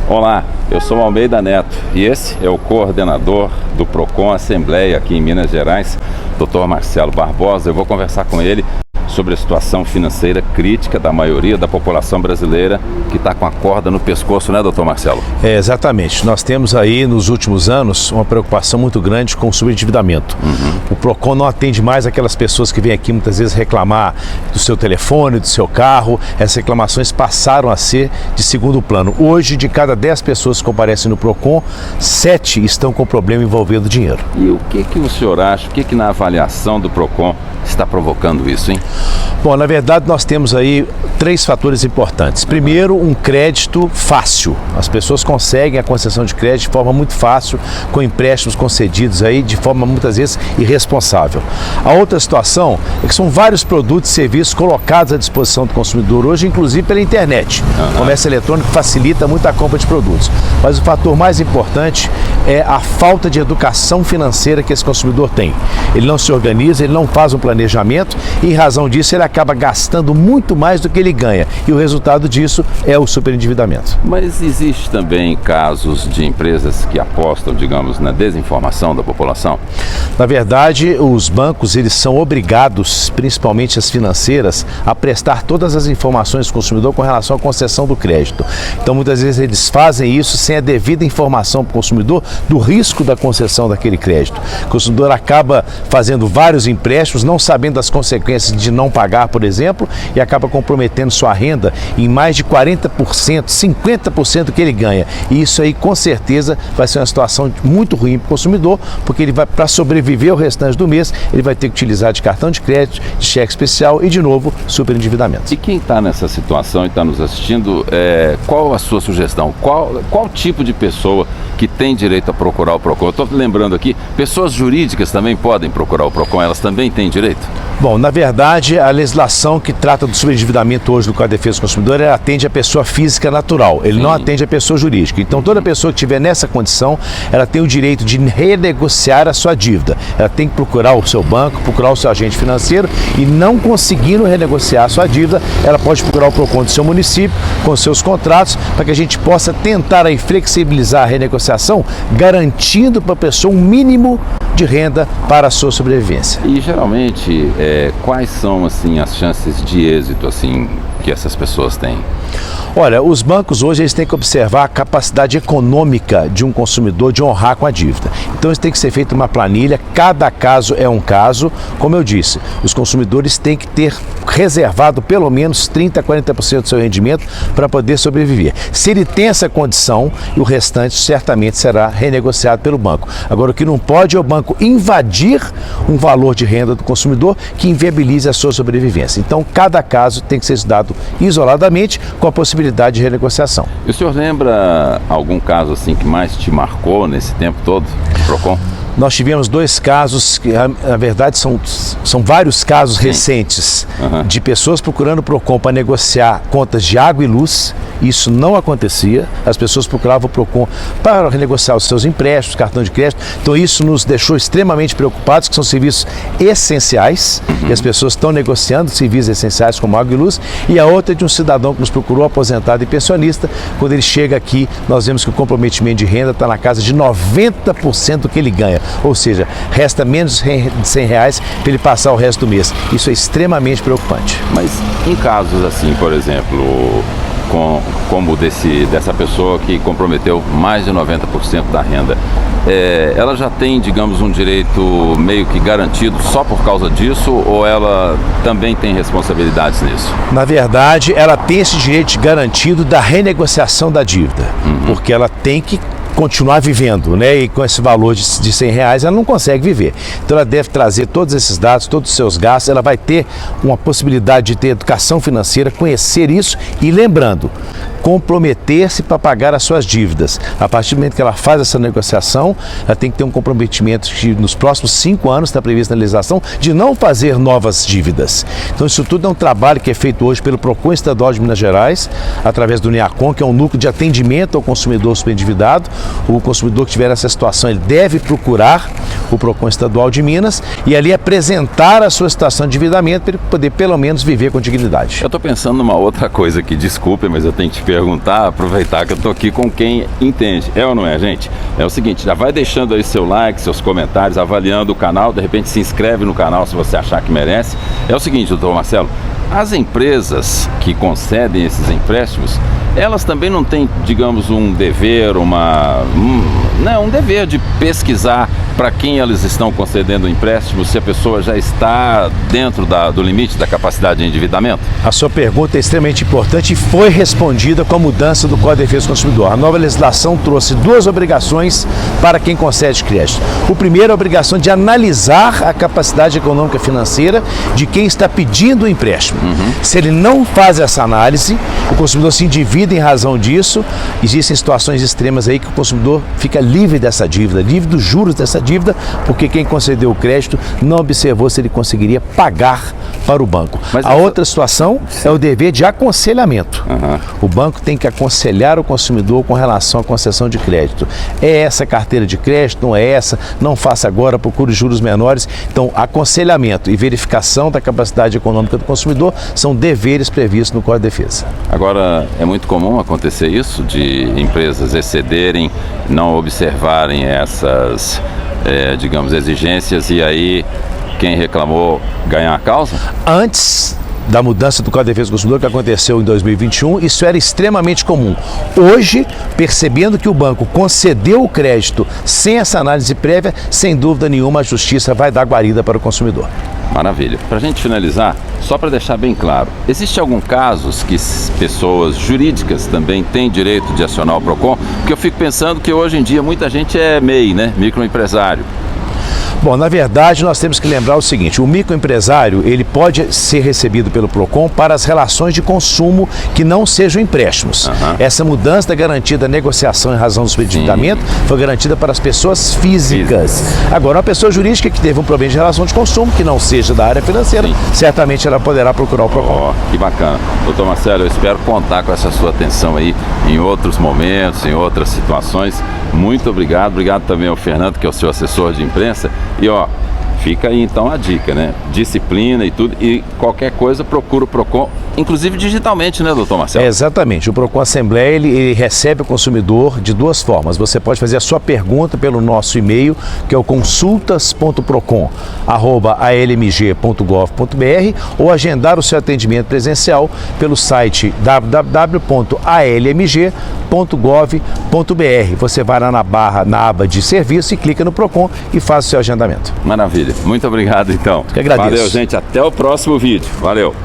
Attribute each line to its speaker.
Speaker 1: Olá, eu sou Almeida Neto e esse é o coordenador do PROCON Assembleia aqui em Minas Gerais, Dr. Marcelo Barbosa. Eu vou conversar com ele sobre a situação financeira crítica da maioria da população brasileira que está com a corda no pescoço, né, doutor Marcelo?
Speaker 2: Exatamente. Nós temos aí, nos últimos anos, uma preocupação muito grande com o subendividamento. O PROCON não atende mais aquelas pessoas que vêm aqui muitas vezes reclamar do seu telefone, do seu carro. Essas reclamações passaram a ser de segundo plano. Hoje, de cada 10 pessoas que comparecem no PROCON, 7 estão com problema envolvendo dinheiro.
Speaker 1: E o que o senhor acha, o que na avaliação do PROCON está provocando isso, hein?
Speaker 2: Bom, na verdade nós temos aí 3 fatores importantes. Primeiro, um crédito fácil. As pessoas conseguem a concessão de crédito de forma muito fácil, com empréstimos concedidos aí de forma muitas vezes irresponsável. A outra situação é que são vários produtos e serviços colocados à disposição do consumidor hoje, inclusive pela internet. O comércio eletrônico facilita muito a compra de produtos. Mas o fator mais importante é a falta de educação financeira que esse consumidor tem. Ele não se organiza, ele não faz um planejamento e, em razão disso, ele acaba gastando muito mais do que ele ganha. E o resultado disso é o superendividamento.
Speaker 1: Mas existe também casos de empresas que apostam, digamos, na desinformação da população?
Speaker 2: Na verdade, os bancos, eles são obrigados, principalmente as financeiras, a prestar todas as informações do consumidor com relação à concessão do crédito. Então, muitas vezes, eles fazem isso sem a devida informação para o consumidor do risco da concessão daquele crédito. O consumidor acaba fazendo vários empréstimos, não sabendo das consequências de não pagar, por exemplo, e acaba comprometendo sua renda em mais de 40%, 50% do que ele ganha. E isso aí, com certeza, vai ser uma situação muito ruim para o consumidor, porque ele vai, para sobreviver o restante do mês, ele vai ter que utilizar de cartão de crédito, de cheque especial e, de novo, superendividamento.
Speaker 1: E quem está nessa situação e está nos assistindo, qual a sua sugestão? Qual tipo de pessoa que tem direito a procurar o PROCON? Eu estou lembrando aqui, pessoas jurídicas também podem procurar o PROCON, elas também têm direito?
Speaker 2: Bom, na verdade, a legislação que trata do superendividamento hoje do Código de Defesa do Consumidor, ela atende a pessoa física natural, ele não atende a pessoa jurídica. Então, toda pessoa que estiver nessa condição, ela tem o direito de renegociar a sua dívida. Ela tem que procurar o seu banco, procurar o seu agente financeiro e, não conseguindo renegociar a sua dívida, ela pode procurar o PROCON do seu município com seus contratos, para que a gente possa tentar aí flexibilizar a renegociação, garantindo para a pessoa um mínimo de renda para a sua sobrevivência.
Speaker 1: E geralmente, quais são assim as chances de êxito assim que essas pessoas têm?
Speaker 2: Olha, os bancos hoje eles têm que observar a capacidade econômica de um consumidor de honrar com a dívida. Então, isso tem que ser feita uma planilha, cada caso é um caso. Como eu disse, os consumidores têm que ter reservado pelo menos 30% a 40% do seu rendimento para poder sobreviver. Se ele tem essa condição, o restante certamente será renegociado pelo banco. Agora, o que não pode é o banco invadir um valor de renda do consumidor que inviabilize a sua sobrevivência. Então, cada caso tem que ser estudado isoladamente, com a possibilidade de renegociação.
Speaker 1: E o senhor lembra algum caso assim que mais te marcou nesse tempo todo, PROCON?
Speaker 2: Nós tivemos 2 casos, que na verdade são vários casos recentes, de pessoas procurando o PROCON para negociar contas de água e luz. Isso não acontecia, as pessoas procuravam o PROCON para renegociar os seus empréstimos, cartão de crédito. Então isso nos deixou extremamente preocupados, que são serviços essenciais, e as pessoas estão negociando serviços essenciais como água e luz. E a outra é de um cidadão que nos procurou, aposentado e pensionista. Quando ele chega aqui, nós vemos que o comprometimento de renda está na casa de 90% do que ele ganha. Ou seja, resta menos de R$100 para ele passar o resto do mês. Isso é extremamente preocupante.
Speaker 1: Mas em casos assim, por exemplo, como dessa pessoa que comprometeu mais de 90% da renda, ela já tem, digamos, um direito meio que garantido só por causa disso, ou ela também tem responsabilidades nisso?
Speaker 2: Na verdade, ela tem esse direito garantido da renegociação da dívida, porque ela tem que continuar vivendo, né? E com esse valor de R$100 ela não consegue viver. Então ela deve trazer todos esses dados, todos os seus gastos, ela vai ter uma possibilidade de ter educação financeira, conhecer isso e, lembrando, comprometer-se para pagar as suas dívidas. A partir do momento que ela faz essa negociação, ela tem que ter um comprometimento de, nos próximos 5 anos, está previsto na legislação, de não fazer novas dívidas. Então isso tudo é um trabalho que é feito hoje pelo PROCON Estadual de Minas Gerais, através do NEACON, que é um núcleo de atendimento ao consumidor superendividado. O consumidor que tiver essa situação, ele deve procurar o PROCON estadual de Minas e ali apresentar a sua situação de endividamento para ele poder pelo menos viver com dignidade.
Speaker 1: Eu estou pensando numa outra coisa aqui, desculpe, mas eu tenho que te perguntar, aproveitar que eu estou aqui com quem entende. É ou não é, gente? É o seguinte, já vai deixando aí seu like, seus comentários, avaliando o canal, de repente se inscreve no canal se você achar que merece. É o seguinte, doutor Marcelo, as empresas que concedem esses empréstimos, elas também não têm, digamos, um dever, um dever de pesquisar para quem elas estão concedendo o empréstimo, se a pessoa já está dentro do limite da capacidade de endividamento?
Speaker 2: A sua pergunta é extremamente importante e foi respondida com a mudança do Código de Defesa do Consumidor. A nova legislação trouxe duas obrigações para quem concede crédito. O primeiro é a obrigação de analisar a capacidade econômica e financeira de quem está pedindo o empréstimo. Se ele não faz essa análise, o consumidor se endivida em razão disso. Existem situações extremas aí que o consumidor fica livre dessa dívida, livre dos juros dessa dívida, porque quem concedeu o crédito não observou se ele conseguiria pagar para o banco.
Speaker 1: Mas
Speaker 2: outra situação é o dever de aconselhamento. O banco tem que aconselhar o consumidor com relação à concessão de crédito. É essa carteira de crédito? Não é essa? Não faça agora, procure juros menores. Então, aconselhamento e verificação da capacidade econômica do consumidor são deveres previstos no Código de Defesa.
Speaker 1: Agora, é muito comum acontecer isso, de empresas excederem, não observarem essas, digamos, exigências e aí quem reclamou ganhar a causa? Antes
Speaker 2: da mudança do Código de Defesa do Consumidor que aconteceu em 2021, isso era extremamente comum. Hoje, percebendo que o banco concedeu o crédito sem essa análise prévia, sem dúvida nenhuma a justiça vai dar guarida para o consumidor.
Speaker 1: Maravilha. Para a gente finalizar, só para deixar bem claro, existe algum caso que pessoas jurídicas também têm direito de acionar o PROCON? Porque eu fico pensando que hoje em dia muita gente é MEI, né? Microempresário.
Speaker 2: Bom, na verdade, nós temos que lembrar o seguinte, o microempresário, ele pode ser recebido pelo PROCON para as relações de consumo que não sejam empréstimos. Essa mudança da garantia da negociação em razão do endividamento foi garantida para as pessoas físicas. Agora, uma pessoa jurídica que teve um problema de relação de consumo, que não seja da área financeira, certamente ela poderá procurar o PROCON.
Speaker 1: Que bacana. Doutor Marcelo, eu espero contar com essa sua atenção aí em outros momentos, em outras situações. Muito obrigado. Obrigado também ao Fernando, que é o seu assessor de imprensa. E ó, fica aí então a dica, né? Disciplina e tudo, e qualquer coisa procura o PROCON, inclusive digitalmente, né, doutor Marcelo?
Speaker 2: Exatamente, o PROCON Assembleia, ele recebe o consumidor de duas formas. Você pode fazer a sua pergunta pelo nosso e-mail, que é o consultas.procon@almg.gov.br, ou agendar o seu atendimento presencial pelo site www.almg.gov.br. Você vai lá na aba de serviço e clica no PROCON e faz o seu agendamento.
Speaker 1: Maravilha. Muito obrigado, então.
Speaker 2: Eu agradeço.
Speaker 1: Valeu, gente. Até o próximo vídeo. Valeu.